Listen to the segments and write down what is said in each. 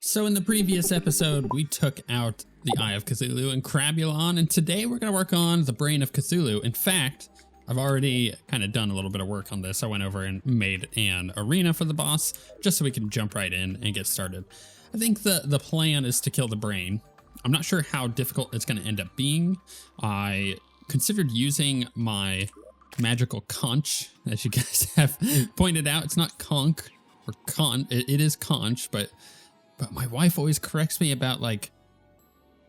So in the previous episode, we took out the Eye of Cthulhu and Crabulon, and today we're going to work on the Brain of Cthulhu. In fact, I've already kind of done a little bit of work on this. I went over and made an arena for the boss, just so we can jump right in and get started. I think the plan is to kill the brain. I'm not sure how difficult it's going to end up being. I considered using my magical conch, as you guys have pointed out. It's not conch or con, it is conch, but my wife always corrects me about like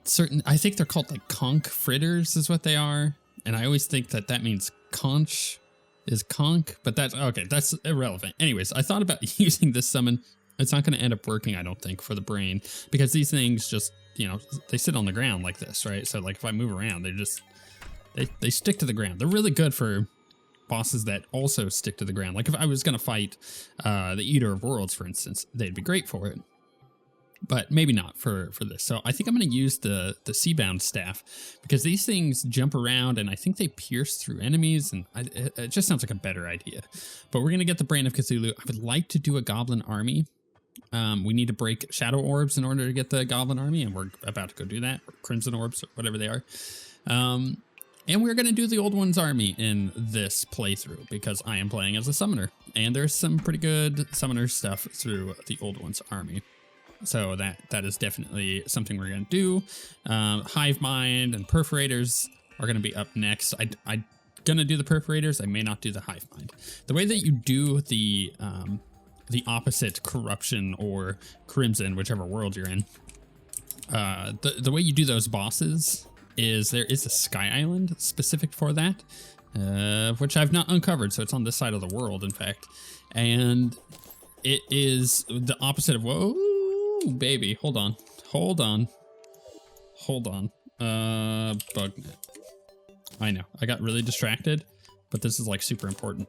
certain, I think they're called like conch fritters is what they are. And I always think that means conch is conch, but that's okay. That's irrelevant. Anyways, I thought about using this summon. It's not going to end up working, I don't think, for the brain, because these things just, you know, they sit on the ground like this, right? So like if I move around, they stick to the ground. They're really good for bosses that also stick to the ground. Like if I was going to fight the Eater of Worlds, for instance, they'd be great for it. But maybe not for this. So I think I'm going to use the Seabound Staff, because these things jump around and I think they pierce through enemies, and it just sounds like a better idea. But we're going to get the Brain of Cthulhu. I would like to do a Goblin Army. We need to break Shadow Orbs in order to get the Goblin Army, and we're about to go do that, or Crimson Orbs, or whatever they are. And we're going to do the Old One's Army in this playthrough, because I am playing as a summoner, and there's some pretty good summoner stuff through the Old One's Army. So that is definitely something we're going to do. Hive Mind and Perforators are going to be up next. I'm going to do the Perforators. I may not do the Hive Mind. The way that you do the opposite Corruption or Crimson, whichever world you're in, the way you do those bosses is there is a Sky Island specific for that, which I've not uncovered. So it's on this side of the world, in fact. And it is the opposite of, whoa, baby, hold on. Bugnet. I know, I got really distracted, but this is like super important.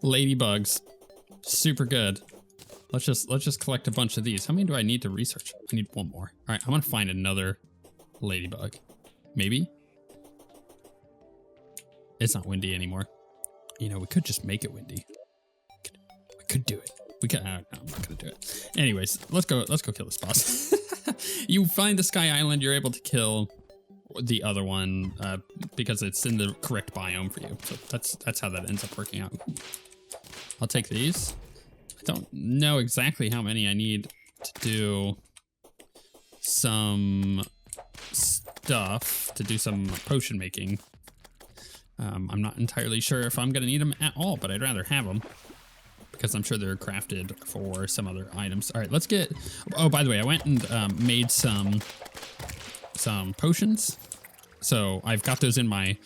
Ladybugs, super good. Let's just collect a bunch of these. How many do I need to research? I need one more. All right, I'm gonna find another ladybug. Maybe. It's not windy anymore. You know, we could just make it windy. We could do it. No, I'm not gonna do it. Anyways, let's go kill this boss. You find the Sky Island, you're able to kill the other one because it's in the correct biome for you. So that's how that ends up working out. I'll take these. I don't know exactly how many I need to do some stuff, to do some potion making. I'm not entirely sure if I'm gonna need them at all, but I'd rather have them, because I'm sure they're crafted for some other items. All right, let's get, oh, by the way, I went and made some potions. So I've got those in my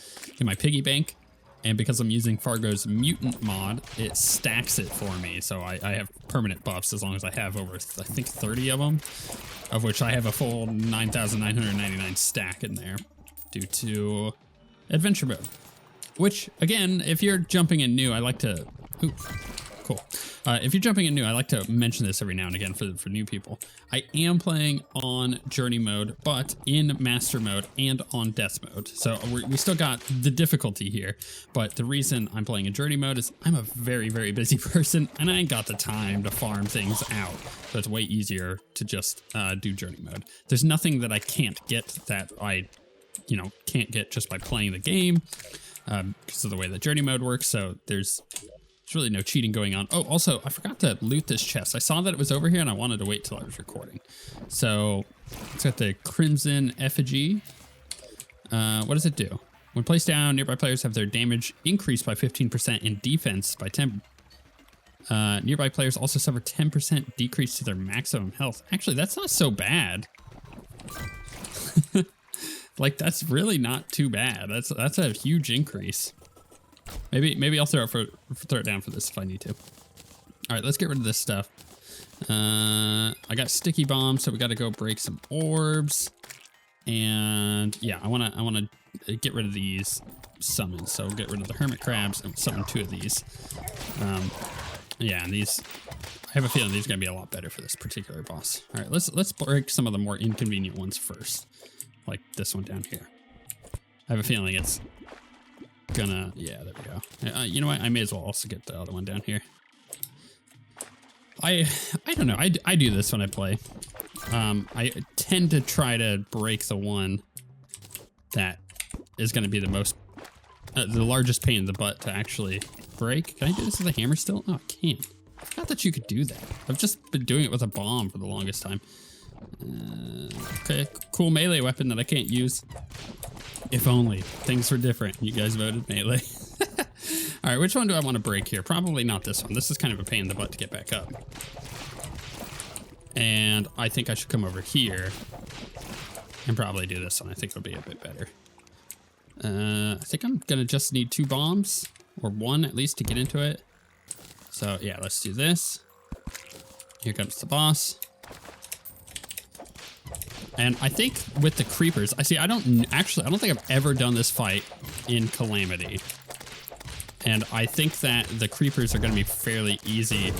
piggy bank, and because I'm using Fargo's mutant mod, it stacks it for me. So I have permanent buffs as long as I have over, I think, 30 of them, of which I have a full 9,999 stack in there due to adventure mode. Which, again, if you're jumping in new, I like to, ooh, cool. If you're jumping in new, I like to mention this every now and again for new people. I am playing on journey mode, but in master mode and on death mode. So we still got the difficulty here, but the reason I'm playing in journey mode is I'm a very, very busy person, and I ain't got the time to farm things out. So it's way easier to just do journey mode. There's nothing that I can't get that I, can't get just by playing the game, because of the way that journey mode works. So there's really no cheating going on. Oh, also, I forgot to loot this chest. I saw that it was over here, and I wanted to wait till I was recording. So it's got the Crimson Effigy. What does it do? When placed down, nearby players have their damage increased by 15% and defense by 10. Nearby players also suffer 10% decrease to their maximum health. Actually, that's not so bad. Like, that's really not too bad. That's a huge increase. Maybe I'll throw it down for this if I need to. All right, let's get rid of this stuff. I got sticky bombs, so we got to go break some orbs. And yeah, I wanna get rid of these summons. So get rid of the hermit crabs and summon 2 of these. Yeah, and these, I have a feeling these are gonna be a lot better for this particular boss. All right, let's break some of the more inconvenient ones first, like this one down here. I have a feeling it's gonna, yeah, there we go. You know what? I may as well also get the other one down here. I don't know. I do this when I play. I tend to try to break the one that is going to be the most, the largest pain in the butt to actually break. Can I do this with a hammer still? Oh, I can't. I forgot that you could do that. I've just been doing it with a bomb for the longest time. Okay, cool melee weapon that I can't use. If only things were different. You guys voted melee. All right, which one do I want to break here? Probably not this one. This is kind of a pain in the butt to get back up. And I think I should come over here and probably do this one. I think it'll be a bit better. I think I'm gonna just need 2 bombs, or 1 at least, to get into it. So yeah, let's do this. Here comes the boss. And I think with the creepers, I don't think I've ever done this fight in Calamity. And I think that the creepers are going to be fairly easy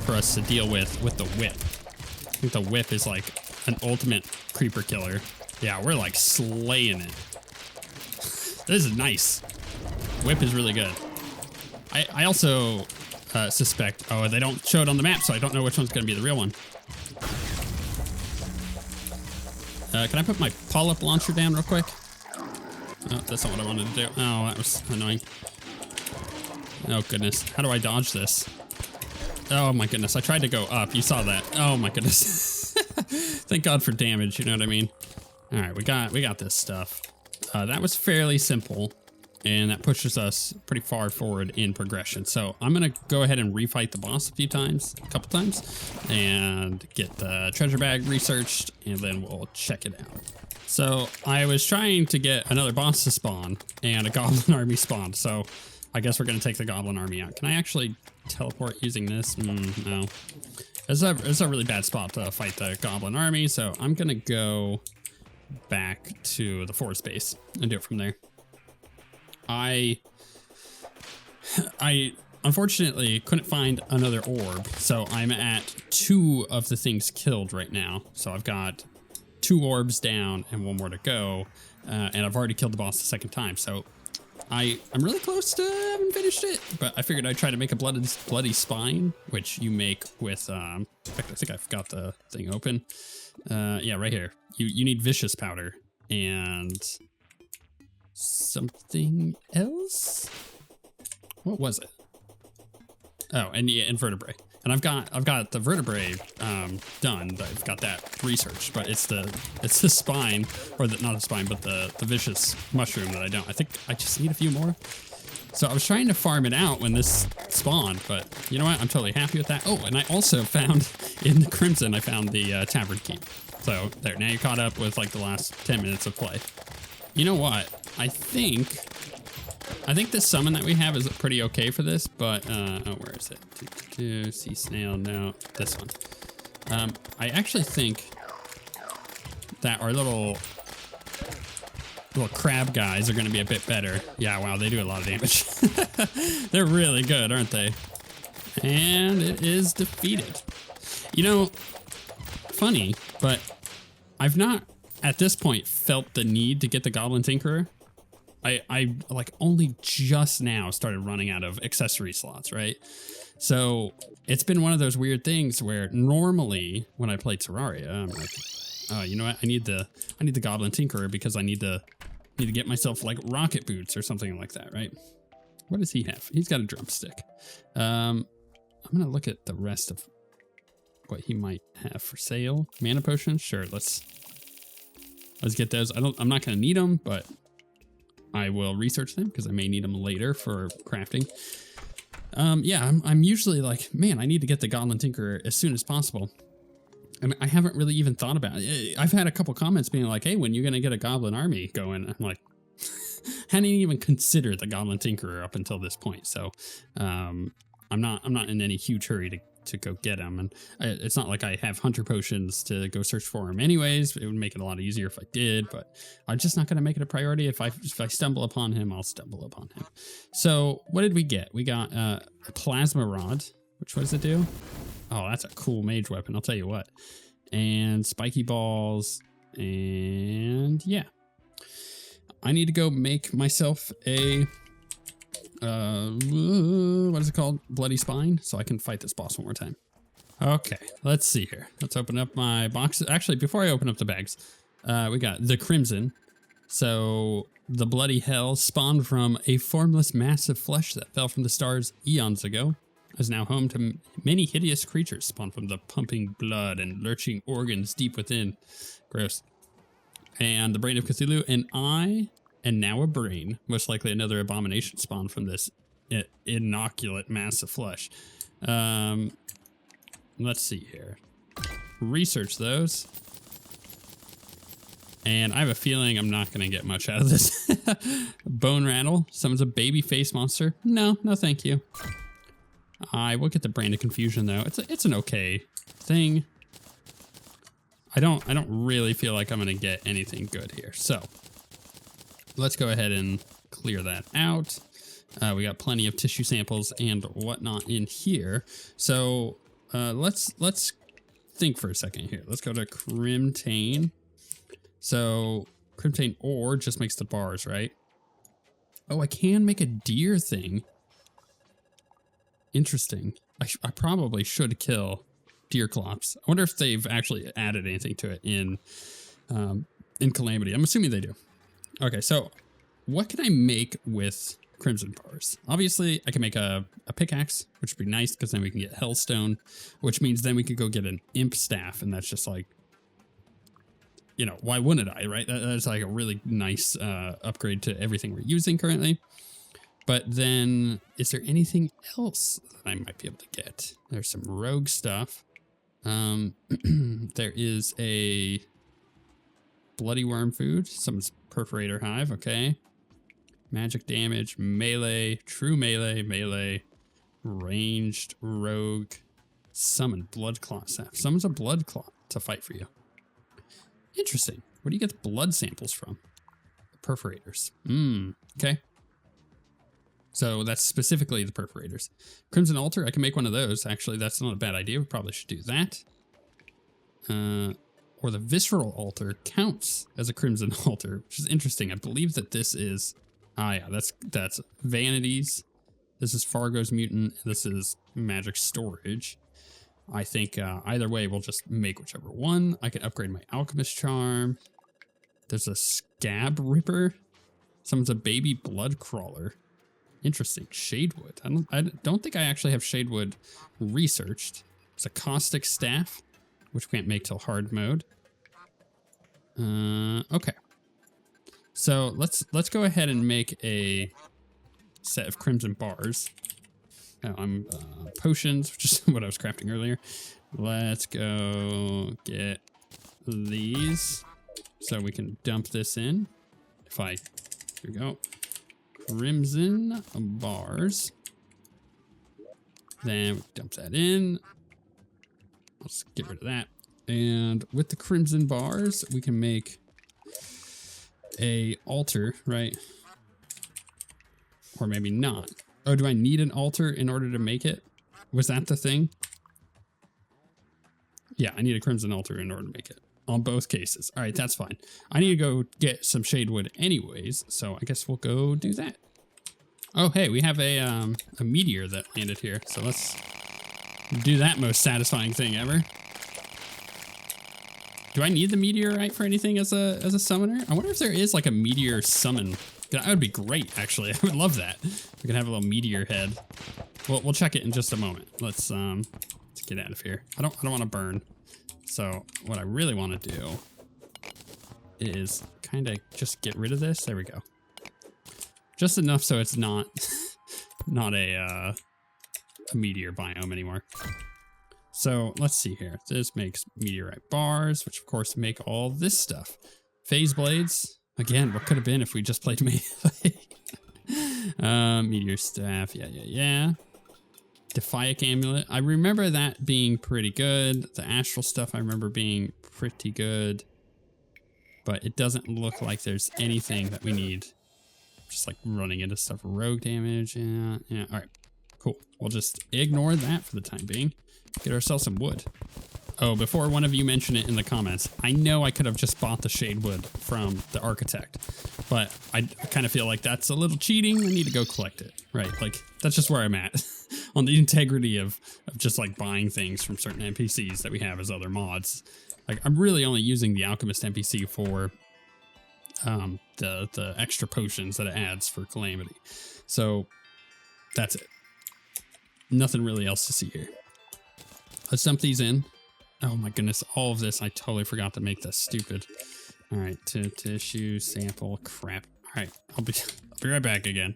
for us to deal with the whip. I think the whip is like an ultimate creeper killer. Yeah, we're like slaying it. This is nice. Whip is really good. I also suspect, oh, they don't show it on the map, so I don't know which one's going to be the real one. Can I put my polyp launcher down real quick? Oh, that's not what I wanted to do. Oh, that was annoying. Oh, goodness. How do I dodge this? Oh, my goodness. I tried to go up. You saw that. Oh, my goodness. Thank God for damage. You know what I mean? All right, we got this stuff. That was fairly simple, and that pushes us pretty far forward in progression. So I'm going to go ahead and refight the boss a couple times, and get the treasure bag researched, and then we'll check it out. So I was trying to get another boss to spawn, and a goblin army spawned. So I guess we're going to take the goblin army out. Can I actually teleport using this? No. It's a really bad spot to fight the goblin army, so I'm going to go back to the forest base and do it from there. I unfortunately couldn't find another orb, so I'm at 2 of the things killed right now. So I've got 2 orbs down and 1 more to go, and I've already killed the boss the 2nd time. So I'm really close to having finished it, but I figured I'd try to make a bloody spine, which you make with, in fact, I think I've got the thing open. Yeah, right here. You need vicious powder and something else. What was it? Oh, and yeah, and vertebrae. And I've got the vertebrae done. I've got that researched, but it's the spine, or not the spine, but the vicious mushroom that I don't. I think I just need a few more. So I was trying to farm it out when this spawned, but you know what? I'm totally happy with that. Oh, and I also found in the Crimson, I found the tavern key. So there, now you're caught up with like the last 10 minutes of play. You know what? I think this summon that we have is pretty okay for this, but oh, where is it? Sea snail, no, this one. I actually think that our little crab guys are going to be a bit better. Yeah, wow, they do a lot of damage. They're really good, aren't they? And it is defeated. You know, funny, but I've not at this point felt the need to get the Goblin Tinkerer. I like only just now started running out of accessory slots, right? So it's been one of those weird things where normally when I play Terraria, I'm like, oh, you know what? I need the Goblin Tinkerer because I need to get myself like rocket boots or something like that, right? What does he have? He's got a drumstick. I'm gonna look at the rest of what he might have for sale. Mana potions, sure. Let's get those. I'm not gonna need them, but I will research them because I may need them later for crafting. Yeah, I'm usually like, man, I need to get the Goblin Tinkerer as soon as possible. I mean, I haven't really even thought about it. I've had a couple comments being like, hey, when you gonna get a Goblin army going? I'm like, hadn't even considered the Goblin Tinkerer up until this point. So I'm not in any huge hurry to go get him. And it's not like I have hunter potions to go search for him anyways. It would make it a lot easier if I did, but I'm just not going to make it a priority. If I stumble upon him, I'll stumble upon him. So what did we get? We got a plasma rod, which what does it do? Oh, that's a cool mage weapon. I'll tell you what. And spiky balls. And yeah, I need to go make myself a, what is it called? Bloody spine. So I can fight this boss one more time. Okay, let's see here. Let's open up my boxes. Actually, before I open up the bags, we got the Crimson. So the bloody hell spawned from a formless mass of flesh that fell from the stars eons ago, is now home to many hideous creatures spawned from the pumping blood and lurching organs deep within. Gross. And the Brain of Cthulhu, an eye, and now a brain. Most likely another abomination spawned from this inoculate mass of flesh. Let's see here. Research those. And I have a feeling I'm not going to get much out of this. Bone rattle. Someone's a baby face monster. No, no thank you. I will get the Brain of Confusion though. It's an okay thing. I don't really feel like I'm going to get anything good here. So let's go ahead and clear that out. We got plenty of tissue samples and whatnot in here. So let's think for a second here. Let's go to Crimtane. So Crimtane ore just makes the bars, right? Oh, I can make a deer thing. Interesting. I probably should kill deer clops. I wonder if they've actually added anything to it in Calamity. I'm assuming they do. Okay, so what can I make with Crimson bars? Obviously, I can make a pickaxe, which would be nice because then we can get Hellstone, which means then we could go get an imp staff, and that's just like, you know, why wouldn't I, right? That's like a really nice upgrade to everything we're using currently. But then, is there anything else that I might be able to get? There's some rogue stuff. There is a bloody worm food, some perforator hive, okay. Magic damage, melee, true melee, ranged, rogue, summon, blood claw staff. Summons a blood claw to fight for you. Interesting. Where do you get the blood samples from? The perforators. Okay. So that's specifically the perforators. Crimson altar, I can make one of those. Actually, that's not a bad idea. We probably should do that. Or the visceral altar counts as a crimson altar, which is interesting. I believe that this is... Ah, yeah, that's Vanities. This is Fargo's Mutant. This is Magic Storage. I think either way, we'll just make whichever one. I can upgrade my Alchemist Charm. There's a Scab Ripper. Someone's a Baby Blood Crawler. Interesting. Shadewood. I don't think I actually have Shadewood researched. It's a Caustic Staff, which we can't make till hard mode. Okay. So let's go ahead and make a set of Crimson bars. Oh, I'm potions, which is what I was crafting earlier. Let's go get these so we can dump this in. Here we go. Crimson bars. Then we dump that in. Let's get rid of that. And with the Crimson bars, we can make a altar, right? Or maybe not. Oh, do I need an altar in order to make it? Was that the thing? Yeah, I need a Crimson altar in order to make it. On both cases. All right, that's fine. I need to go get some Shadewood anyways, so I guess we'll go do that. Oh, hey, we have a meteor that landed here, so let's do that most satisfying thing ever. Do I need the meteorite for anything as a summoner? I wonder if there is like a meteor summon. That would be great, actually. I would love that. We can have a little meteor head. We'll check it in just a moment. Let's get out of here. I don't want to burn. So what I really want to do is kind of just get rid of this. There we go. Just enough so it's not a meteor biome anymore. So let's see here. This makes meteorite bars, which of course make all this stuff. Phase blades. Again, what could have been if we just played melee? Meteor staff. Yeah. Defiac amulet. I remember that being pretty good. The astral stuff I remember being pretty good. But it doesn't look like there's anything that we need. Just like running into stuff. Rogue damage. Yeah. All right. Cool. We'll just ignore that for the time being. Get ourselves some wood. Oh, before one of you mentioned it in the comments, I know I could have just bought the Shadewood from the architect, but I kind of feel like that's a little cheating. I need to go collect it, right? Like, that's just where I'm at. on the integrity of just like buying things from certain NPCs that we have as other mods. Like I'm really only using the Alchemist NPC for the extra potions that it adds for Calamity. So that's it. Nothing really else to see here. Let's dump these in. Oh my goodness, all of this, I totally forgot to make this stupid. All right, tissue, sample, crap. All right, I'll be right back again.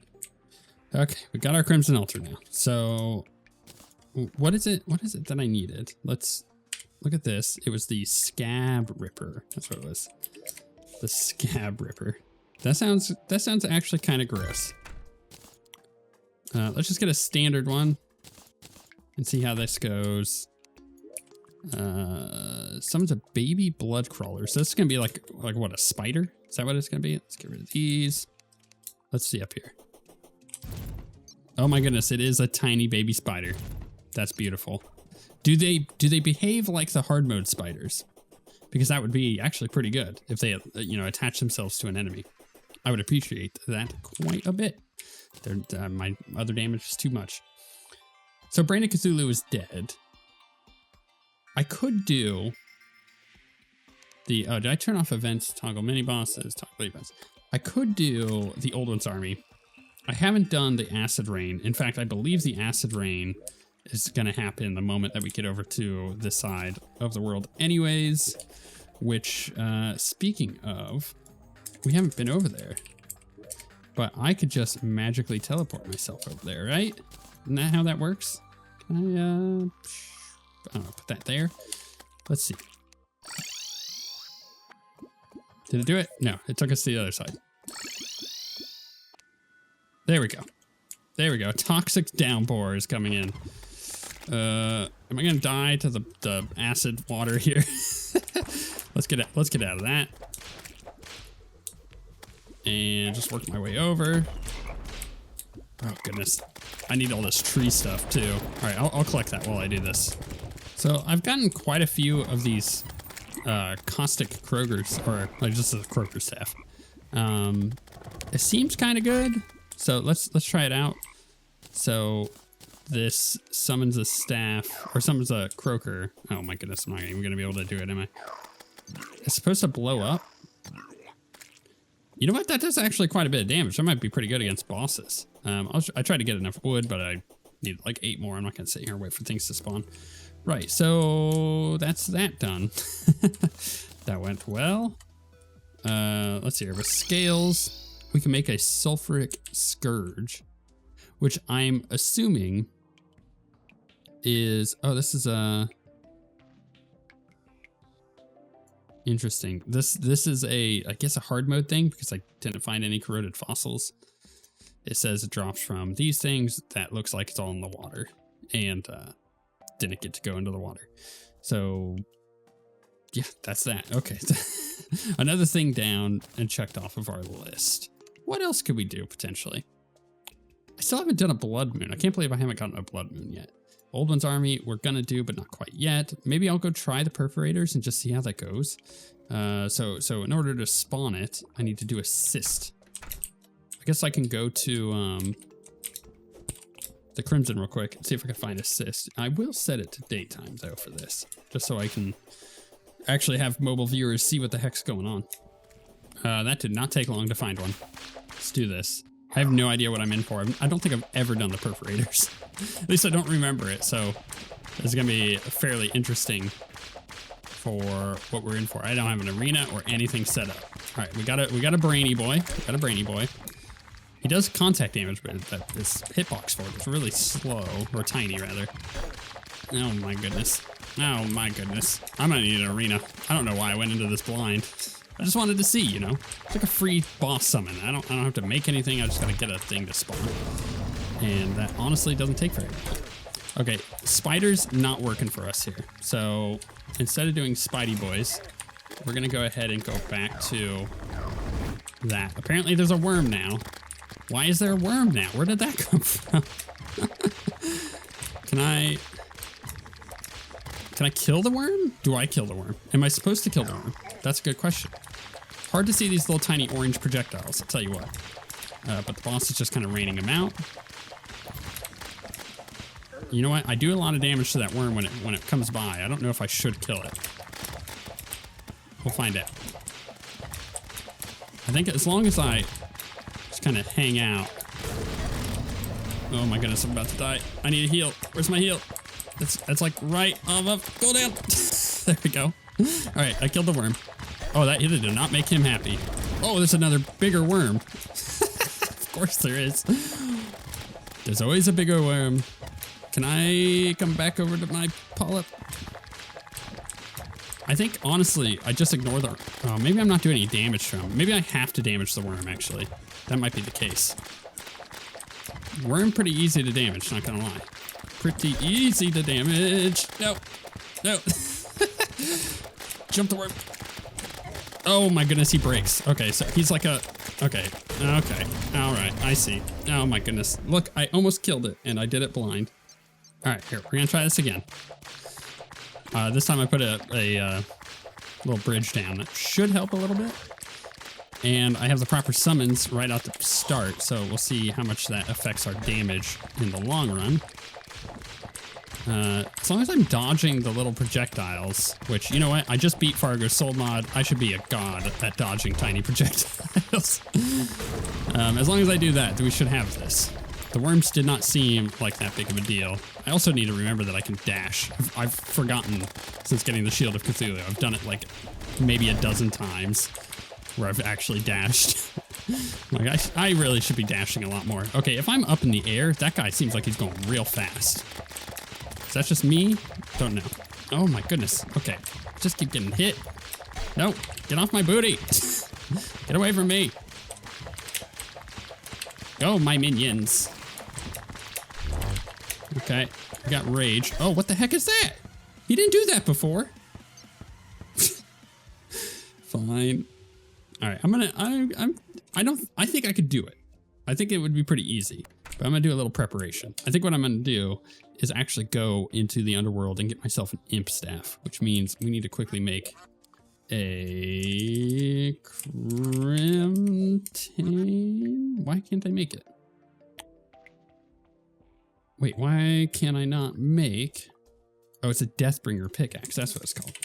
Okay, we got our Crimson Altar now. So what is it that I needed? Let's look at this. It was the Scab Ripper. That's what it was. The Scab Ripper. That sounds actually kind of gross. Let's just get a standard one and see how this goes. Summons a baby blood crawler. So this is gonna be like what, a spider? Is that what it's gonna be? Let's get rid of these. Let's see up here. Oh my goodness, it is a tiny baby spider. That's beautiful. Do they behave like the hard mode spiders? Because that would be actually pretty good if they, you know, attach themselves to an enemy. I would appreciate that quite a bit. My other damage is too much. So Brain of Cthulhu is dead. I could do the, did I turn off events, toggle mini bosses, toggle events? I could do the Old One's Army. I haven't done the Acid Rain. In fact, I believe the Acid Rain is going to happen the moment that we get over to this side of the world anyways, which, speaking of, we haven't been over there, but I could just magically teleport myself over there, right? Isn't that how that works? Can I don't know, put that there. Let's see. Did it do it? No, it took us to the other side. There we go. There we go. Toxic downpour is coming in. Am I gonna die to the acid water here? Let's get out of that. And just work my way over. Oh goodness. I need all this tree stuff too. All right, I'll collect that while I do this. So I've gotten quite a few of these caustic Krogers, or like just a Kroger staff. It seems kind of good. So let's try it out. So this summons a staff, or summons a croaker. Oh my goodness, I'm not even gonna be able to do it, am I? It's supposed to blow up. You know what? That does actually quite a bit of damage. That might be pretty good against bosses. I tried to get enough wood, but I need like 8 more. I'm not gonna sit here and wait for things to spawn. Right, so that's that done. That went well. Let's see here. With scales, we can make a sulfuric scourge, which I'm assuming is, oh, this is a interesting. This is a, I guess, a hard mode thing because I didn't find any corroded fossils. It says it drops from these things. That looks like it's all in the water, and didn't get to go into the water. So yeah, that's that. Okay. Another thing down and checked off of our list. What else could we do potentially? I still haven't done a blood moon. I can't believe I haven't gotten a blood moon yet. Old One's Army we're gonna do, but not quite yet. Maybe I'll go try the Perforators and just see how that goes. So in order to spawn it, I need to do a cyst. I guess I can go to the Crimson real quick and see if I can find a cyst. I will set it to daytime though for this, just so I can actually have mobile viewers see what the heck's going on. That did not take long to find one. Let's do this. I have no idea what I'm in for. I don't think I've ever done the Perforators. At least I don't remember it, so this is gonna be fairly interesting for what we're in for. I don't have an arena or anything set up. All right, we got a brainy boy. We got a brainy boy. He does contact damage, but this hitbox for it is really slow, or tiny rather. Oh my goodness. Oh my goodness. I'm gonna need an arena. I don't know why I went into this blind. I just wanted to see, you know. It's like a free boss summon. I don't have to make anything. I just gotta get a thing to spawn. And that honestly doesn't take very long. Okay, spiders not working for us here. So instead of doing Spidey Boys, we're gonna go ahead and go back to that. Apparently there's a worm now. Why is there a worm now? Where did that come from? Can I kill the worm? Do I kill the worm? Am I supposed to kill the worm? That's a good question. Hard to see these little tiny orange projectiles, I'll tell you what. But the boss is just kind of raining them out. You know what? I do a lot of damage to that worm when it comes by. I don't know if I should kill it. We'll find out. I think as long as I just kind of hang out. Oh my goodness, I'm about to die. I need a heal. Where's my heal? That's like right above. Go down. There we go. All right, I killed the worm. Oh, that either did not make him happy. Oh, there's another bigger worm. Of course there is. There's always a bigger worm. Can I come back over to my polyp? I think, honestly, I just ignore the... Oh, maybe I'm not doing any damage to him. Maybe I have to damage the worm, actually. That might be the case. Worm pretty easy to damage, not gonna lie. Pretty easy to damage. No. No. Jump the worm. Oh my goodness, he breaks. Okay, so he's like a... Okay. Okay. All right, I see. Oh my goodness. Look, I almost killed it, and I did it blind. All right, here, we're gonna try this again. This time I put a little bridge down. That should help a little bit. And I have the proper summons right out the start, so we'll see how much that affects our damage in the long run. As long as I'm dodging the little projectiles, which, you know what? I just beat Fargo's soul mod. I should be a god at dodging tiny projectiles. As long as I do that, then we should have this. The worms did not seem like that big of a deal. I also need to remember that I can dash. I've forgotten since getting the Shield of Cthulhu. I've done it like maybe a dozen times where I've actually dashed. Like I really should be dashing a lot more. Okay, if I'm up in the air, that guy seems like he's going real fast. Is that just me? Don't know. Oh my goodness. Okay, just keep getting hit. No, get off my booty. Get away from me. Go, my minions. Okay, I got rage. Oh, what the heck is that? He didn't do that before. Fine. All right, I think I could do it. I think it would be pretty easy, but I'm gonna do a little preparation. I think what I'm gonna do is actually go into the underworld and get myself an imp staff, which means we need to quickly make a crimson. Why can't I make it? Wait, why can I not make... Oh, it's a Deathbringer pickaxe. That's what it's called.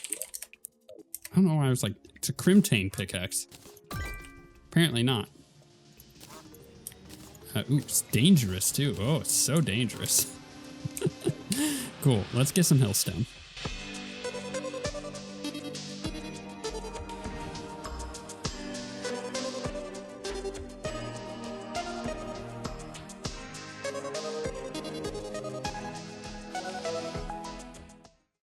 I don't know why I was like, it's a Crimtane pickaxe. Apparently not. Ooh, it's dangerous too. Oh, it's so dangerous. Cool, let's get some hillstone.